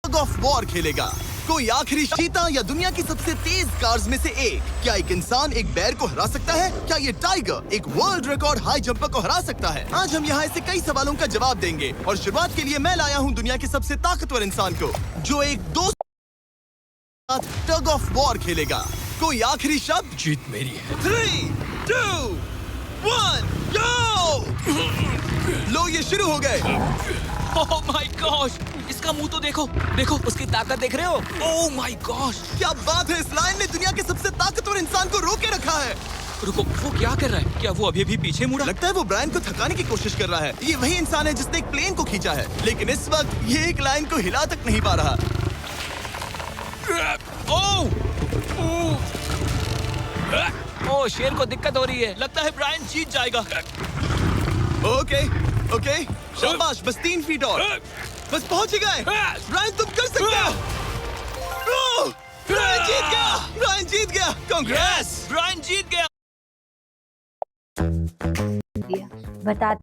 Tug of war खेलेगा। कोई आखिरी चीता या दुनिया की सबसे तेज कार्स में से एक। क्या एक इंसान एक बैर को हरा सकता है? क्या ये टाइगर एक वर्ल्ड रिकॉर्ड हाई जंपर को हरा सकता है? आज हम यहाँ ऐसे कई सवालों का जवाब देंगे और शुरुआत के लिए मैं लाया हूँ दुनिया के सबसे ताकतवर इंसान को, जो एक दोस्त टग ऑफ वॉर खेलेगा। कोई आखिरी शब्द? जीत मेरी है। 3, 2, 1, go! लो ये शुरू हो गए। ओह माय गॉश, इसका मुंह तो देखो, देखो उसकी ताकत देख रहे हो? ओह माय गॉश, क्या बात है, इस लायन ने दुनिया के सबसे ताकतवर इंसान को रोके रखा है। रुको, वो क्या कर रहा है? क्या वो अभी भी पीछे मुड़ा? लगता है वो ब्रायन को थकाने की कोशिश कर रहा है। ये वही इंसान है जिसने एक प्लेन को खींचा है, लेकिन इस वक्त ये एक लायन को हिला तक नहीं पा रहा। ओह, शेर को दिक्कत हो रही है। लगता है ब्रायन जीत जाएगा। ओके, ओके, शाबाश, बस 3 फीट और। बस पहुंच ही गए। ब्रायन तुम कर सकते हो। ओह, ब्रायन जीत गया। ब्रायन जीत गया। कांग्रेस। ब्रायन जीत गया। बता।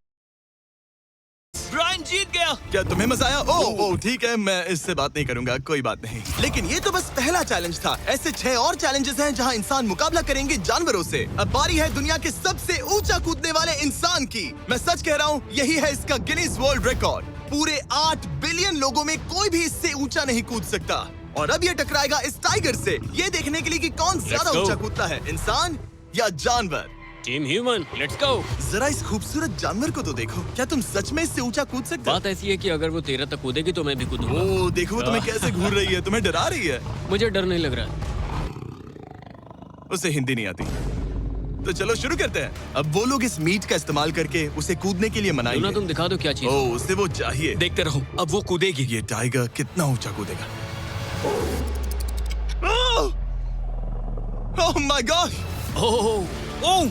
ब्रायन जीत गया। क्या तुम्हें मजा आया? ओह ठीक है, मैं इससे बात नहीं करूंगा, कोई बात नहीं। लेकिन ये तो बस पहला चैलेंज था। ऐसे 6 और चैलेंजेस हैं जहां इंसान मुकाबला करेंगे जानवरों से। अब बारी है दुनिया के सबसे ऊंचा कूदने वाले इंसान की। मैं सच कह रहा हूँ, यही है इसका गिनीज वर्ल्ड रिकॉर्ड। पूरे 8 बिलियन लोगों में कोई भी इससे ऊंचा नहीं कूद सकता। और अब ये टकराएगा इस टाइगर से, ये देखने के लिए कि कौन ज्यादा go. ऊंचा कूदता है, इंसान या जानवर। Team human, let's go. जरा इस खूबसूरत जानवर को तो देखो। क्या तुम सच में इससे ऊंचा कूद सकते हो? बात ऐसी है कि अगर वो 13 तक कूदेगी तो मैं भी कूदूंगा। ओह देखो, वो तुम्हें कैसे घूर रही है, तुम्हें डरा रही है। मुझे डर नहीं लग रहा। उसे हिंदी नहीं आती, तो चलो शुरू करते हैं। अब वो लोग इस मीट का इस्तेमाल करके उसे कूदने के लिए मनाएंगे। तुम दिखा दो क्या चीज। ओह, उसे वो चाहिए। देखते रहो, अब वो कूदेगी। ये टाइगर कितना ऊंचा कूदेगा। Oh my God. ओह ओह,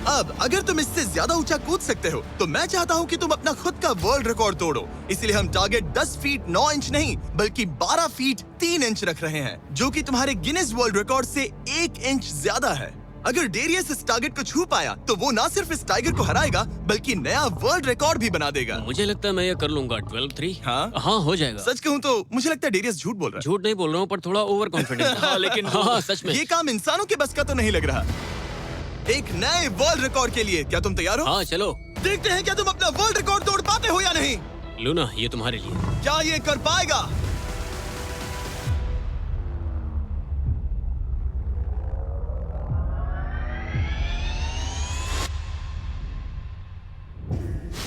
अब अगर तुम इससे ज्यादा ऊंचा कूद सकते हो तो मैं चाहता हूँ कि तुम अपना खुद का वर्ल्ड रिकॉर्ड तोड़ो। इसलिए हम टारगेट 10 फीट 9 इंच नहीं बल्कि 12 फीट 3 इंच रख रहे हैं, जो कि तुम्हारे गिनेस वर्ल्ड रिकॉर्ड से 1 इंच ज्यादा है। अगर डेरियस इस टारगेट को छू पाया तो वो ना सिर्फ इस टाइगर को हराएगा बल्कि नया वर्ल्ड रिकॉर्ड भी बना देगा। मुझे लगता है मैं ये कर लूंगा। 12-3। हाँ हो जाएगा। सच कहूँ तो मुझे लगता है डेरियस झूठ बोल रहा है। झूठ नहीं बोल रहा हूँ, पर थोड़ा ओवर कॉन्फिडेंस। हाँ, लेकिन हाँ, सच में ये काम इंसानों के बस का तो नहीं लग रहा। एक नए वर्ल्ड रिकॉर्ड के लिए क्या तुम तैयार हो? हाँ चलो देखते हैं क्या तुम अपना वर्ल्ड रिकॉर्ड तोड़ पाते हो या नहीं। लूना, ये तुम्हारे लिए। क्या ये कर पाएगा?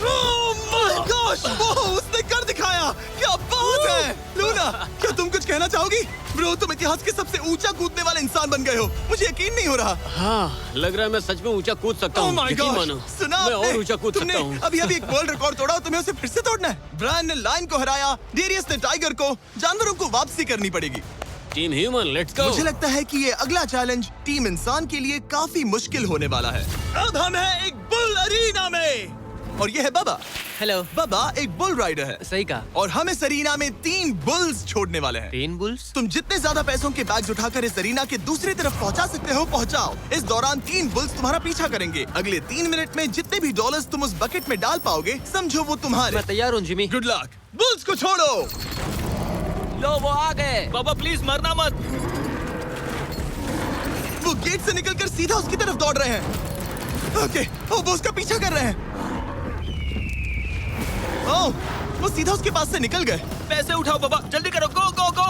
Oh my gosh! वो उसने कर दिखाया। क्या बात है लूना, क्या तुम कुछ कहना चाहोगी? ब्रो, तुम इतिहास के सबसे ऊंचा कूदने वाले इंसान बन गए हो। मुझे यकीन नहीं हो रहा। हाँ, लग रहा है मैं सच में ऊंचा कूद सकता Oh हूँ। my यकीन gosh! मानो, सुना मैं आपने? और ऊंचा कूद तुमने सकता हूँ। अभी एक वर्ल्ड रिकॉर्ड तोड़ा और तुम्हें उसे फिर से तोड़ना है। ब्रायन ने लायन को हराया, डेरियस ने टाइगर को। जानवरों को वापसी करनी पड़ेगी। Team human, let's go. मुझे लगता है कि ये अगला चैलेंज टीम इंसान के लिए काफी मुश्किल होने वाला है। अब हम हैं एक बुल अरीना में और ये है बाबा। हेलो। बाबा एक बुल राइडर है। सही कहा। और हम इस अरीना में 3 बुल्स छोड़ने वाले हैं। 3 बुल्स? तुम जितने ज्यादा पैसों के बैग्स उठाकर इस अरीना के दूसरी तरफ पहुंचा सकते हो पहुंचाओ। इस दौरान 3 बुल्स तुम्हारा पीछा करेंगे। अगले 3 मिनट में जितने भी डॉलर्स तुम उस बकेट में डाल पाओगे समझो वो तुम्हारे। मैं तैयार हूँ जिमी। Good luck. बुल्स को छोड़ो। लो, वो आ गए। बाबा प्लीज मरना मत। वो गेट से निकलकर सीधा उसकी तरफ दौड़ रहे हैं। ओके, वो उसका पीछा कर रहे हैं। ओह, वो सीधा उसके पास से निकल गए। पैसे उठाओ बाबा, जल्दी करो। गो गो गो।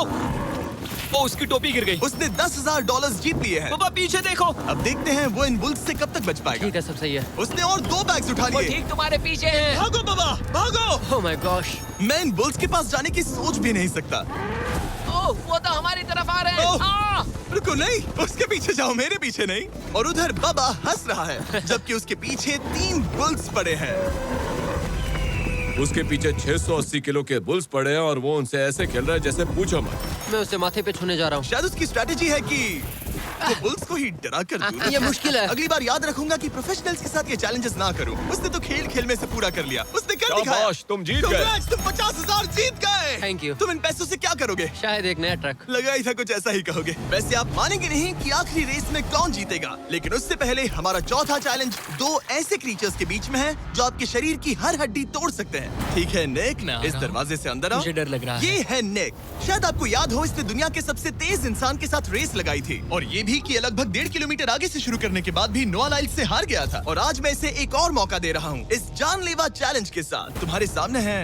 ओ, उसकी टोपी गिर गई। उसने 10,000 डॉलर्स जीत लिए हैं। बाबा पीछे देखो। अब देखते हैं वो इन बुल्स से कब तक बच पाएगा। ठीक है, सब सही है। उसने और 2 बैग्स उठा वो लिए। ठीक तुम्हारे पीछे है। भागो बाबा, भागो। Oh my gosh. मैं इन बुल्स के पास जाने की सोच भी नहीं सकता। ओह, वो तो हमारी तरफ आ रहे ओह। हैं। रुको, नहीं, उसके पीछे जाओ, मेरे पीछे नहीं। और उधर बाबा हंस रहा है जबकि उसके पीछे 3 बुल्स पड़े हैं। उसके पीछे 680 किलो के बुल्स पड़े हैं और वो उनसे ऐसे खेल रहा है जैसे पूछो मत। मैं उसे माथे पे छूने जा रहा हूँ। शायद उसकी स्ट्रेटेजी है कि तो बुल्स को ही डरा कर दूं। ये मुश्किल है। अगली बार याद रखूंगा कि प्रोफेशनल्स के साथ ये चैलेंजेस ना करूं। उसने तो खेल खेल में से पूरा कर लिया, उसने कर दिखाया। शाबाश, तुम जीत गए। Congrats, तुम 50,000 जीत गए। Thank you. तुम इन पैसों से क्या करोगे? शायद एक नया ट्रक। लगा ही था कुछ ऐसा ही कहोगे। वैसे आप मानेंगे नहीं कि आखिरी रेस में कौन जीतेगा, लेकिन उससे पहले हमारा चौथा चैलेंज 2 ऐसे क्रीचर्स के बीच में है जो आपके शरीर की हर हड्डी तोड़ सकते हैं। ठीक है निक, मैं आ इस रहा हूं। दरवाजे से अंदर आओ। मुझे डर लग रहा है। ये है निक। शायद आपको याद हो, इसने दुनिया के सबसे तेज इंसान के साथ रेस लगाई थी, और ये भी कि लगभग 1.5 किलोमीटर आगे से शुरू करने के बाद भी नोआ लाइल से हार गया था। और आज मैं इसे एक और मौका दे रहा हूँ इस जानलेवा चैलेंज के साथ। तुम्हारे सामने है,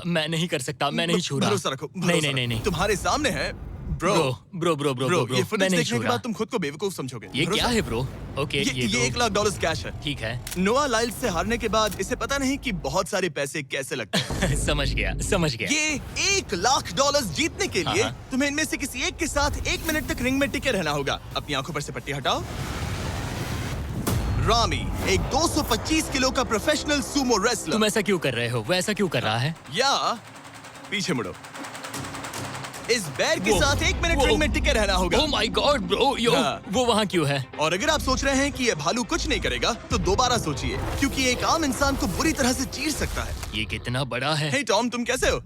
मैं नहीं कर सकता, मैं नहीं छू रहा। भरोसा रखो, नहीं भरोसा नहीं नहीं रखो। नहीं। तुम्हारे सामने है ब्रो। ब्रो ये मैं फुटेज नहीं देखने छू के रहा। बाद तुम खुद को बेवकूफ समझोगे। ये भरोसा- क्या है ब्रो? ओके ये $1 लाख कैश है। ठीक है। नोआ लाइल से हारने के बाद इसे पता नहीं कि बहुत सारे पैसे कैसे लगते हैं। समझ गया समझ गया। ये $1 लाख जीतने के लिए हाँ। तुम्हें इनमें से किसी एक के साथ 1 मिनट तक रिंग में टिके रहना होगा। अपनी आंखों पर से पट्टी हटाओ। रामी एक 225 किलो का प्रोफेशनल सूमो रेसलर। तुम ऐसा क्यों कर रहे हो? वो ऐसा क्यों कर रहा है? या पीछे मुड़ो। इस बैर के वो- साथ 1 मिनट वो- रिंग में टिके रहना होगा। ओह माय गॉड ब्रो, यो हाँ। वो वहाँ क्यों है? और अगर आप सोच रहे हैं कि ये भालू कुछ नहीं करेगा, तो दोबारा सोचिए, क्योंकि एक आम इंसान को बुरी तरह से चीर सकता है। ये कितना बड़ा है। हे टॉम, तुम कैसे हो?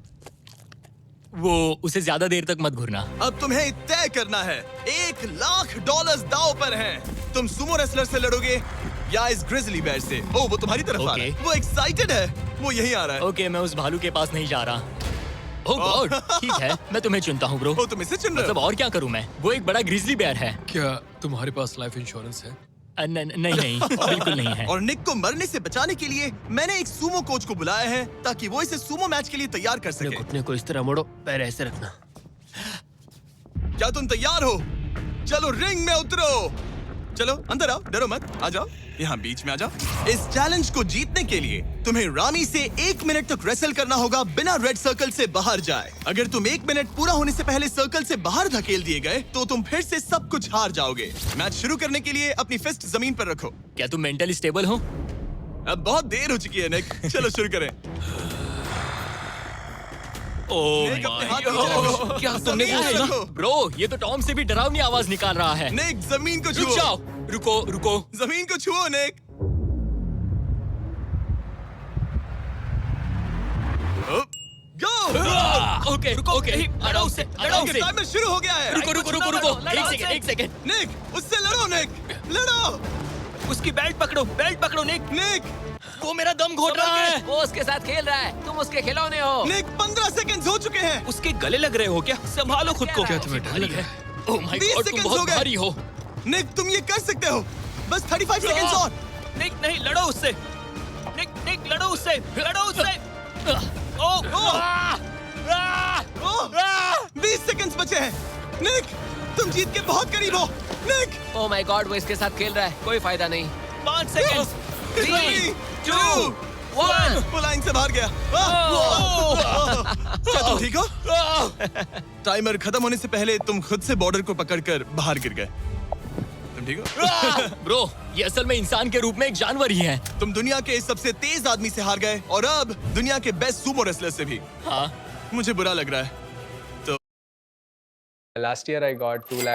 वो उसे ज्यादा देर तक मत घूरना। अब तुम्हें तय करना है। $1 लाख दांव पर हैं। तुम सुमो रेसलर से लड़ोगे या इस ग्रिजली बेयर से? ओ, वो तुम्हारी तरफ आ रहा है। Okay. वो एक्साइटेड है, वो यही आ रहा है। ओके, मैं उस भालू के पास नहीं जा रहा। ओह गॉड, ठीक है, मैं तुम्हें चुनता हूँ ब्रो। ओ, तुम इसे चुन रहे मतलब हो? और क्या करूँ मैं? वो एक बड़ा ग्रिजली बेयर है। क्या तुम्हारे पास लाइफ इंश्योरेंस है? नहीं नहीं, बिल्कुल नहीं है। और निक को मरने से बचाने के लिए मैंने एक सुमो कोच को बुलाया है, ताकि वो इसे सुमो मैच के लिए तैयार कर अपने सके। घुटने को इस तरह मोड़ो, पैर ऐसे रखना। क्या तुम तैयार हो? चलो रिंग में उतरो। चलो अंदर आओ, डरो मत, आ जाओ, यहाँ बीच में आ जाओ। इस चैलेंज को जीतने के लिए तुम्हें रामी से 1 मिनट तक रेसल करना होगा बिना रेड सर्कल से बाहर जाए। अगर तुम 1 मिनट पूरा होने से पहले सर्कल से बाहर धकेल दिए गए, तो तुम फिर से सब कुछ हार जाओगे। मैच शुरू करने के लिए अपनी फिस्ट जमीन पर रखो। क्या तुम मेंटली स्टेबल हो? अब बहुत देर हो चुकी है निक, चलो शुरू करें। ओह निक, अपने माय हाथ नीचे रखो। गॉड, क्या तुमने जमीन वो पे सुना? रखो। ब्रो, ये तो टॉम से भी डरावनी आवाज निकाल रहा है। निक, जमीन को रुक छुओ। जाओ, रुको रुको। जमीन को छुओ निक। गो। ओके ओके, आराम से आराम से। टाइमर शुरू हो गया है। रुको रुको रुको रुको, एक सेकंड। निक, उससे लड़ो निक, लड़ो। उसकी बेल्ट पकड़ो निक। निक, वो मेरा दम घोट रहा है। वो उसके साथ खेल रहा है, तुम उसके खिलौने हो। निक, 15 सेकंड्स हो चुके हैं। उसके गले लग रहे हो क्या? संभालो खुद को। क्या तुम्हें डर लग रहा है? ओह माय 20 गॉड, तुम सेकंड्स हो बहुत गए। भारी हो। निक, तुम ये कर सकते हो। बस 35 सेकंड्स और। निक नहीं, लड़ो उससे। निक लड़ो उससे। ओह ओह, 20 सेकंड्स बचे हैं। निक, तुम जीत के बहुत करीब हो। निक, ओह माय गॉड, वो इसके साथ खेल रहा है, कोई फायदा नहीं। 5 सेकंड्स। 3, 2, 1। वो लाइन से बाहर गया। क्या तुम ठीक हो? टाइमर खत्म होने से पहले तुम खुद से बॉर्डर को पकड़कर बाहर गिर गए। तुम ठीक हो? ब्रो, ये असल में इंसान के रूप में एक जानवर ही है। तुम दुनिया के सबसे तेज आदमी से हार गए, और अब दुनिया के बेस्ट सुमो रेसलर से भी। हाँ, मुझे बुरा लग रहा है। Last year I got 2 lakh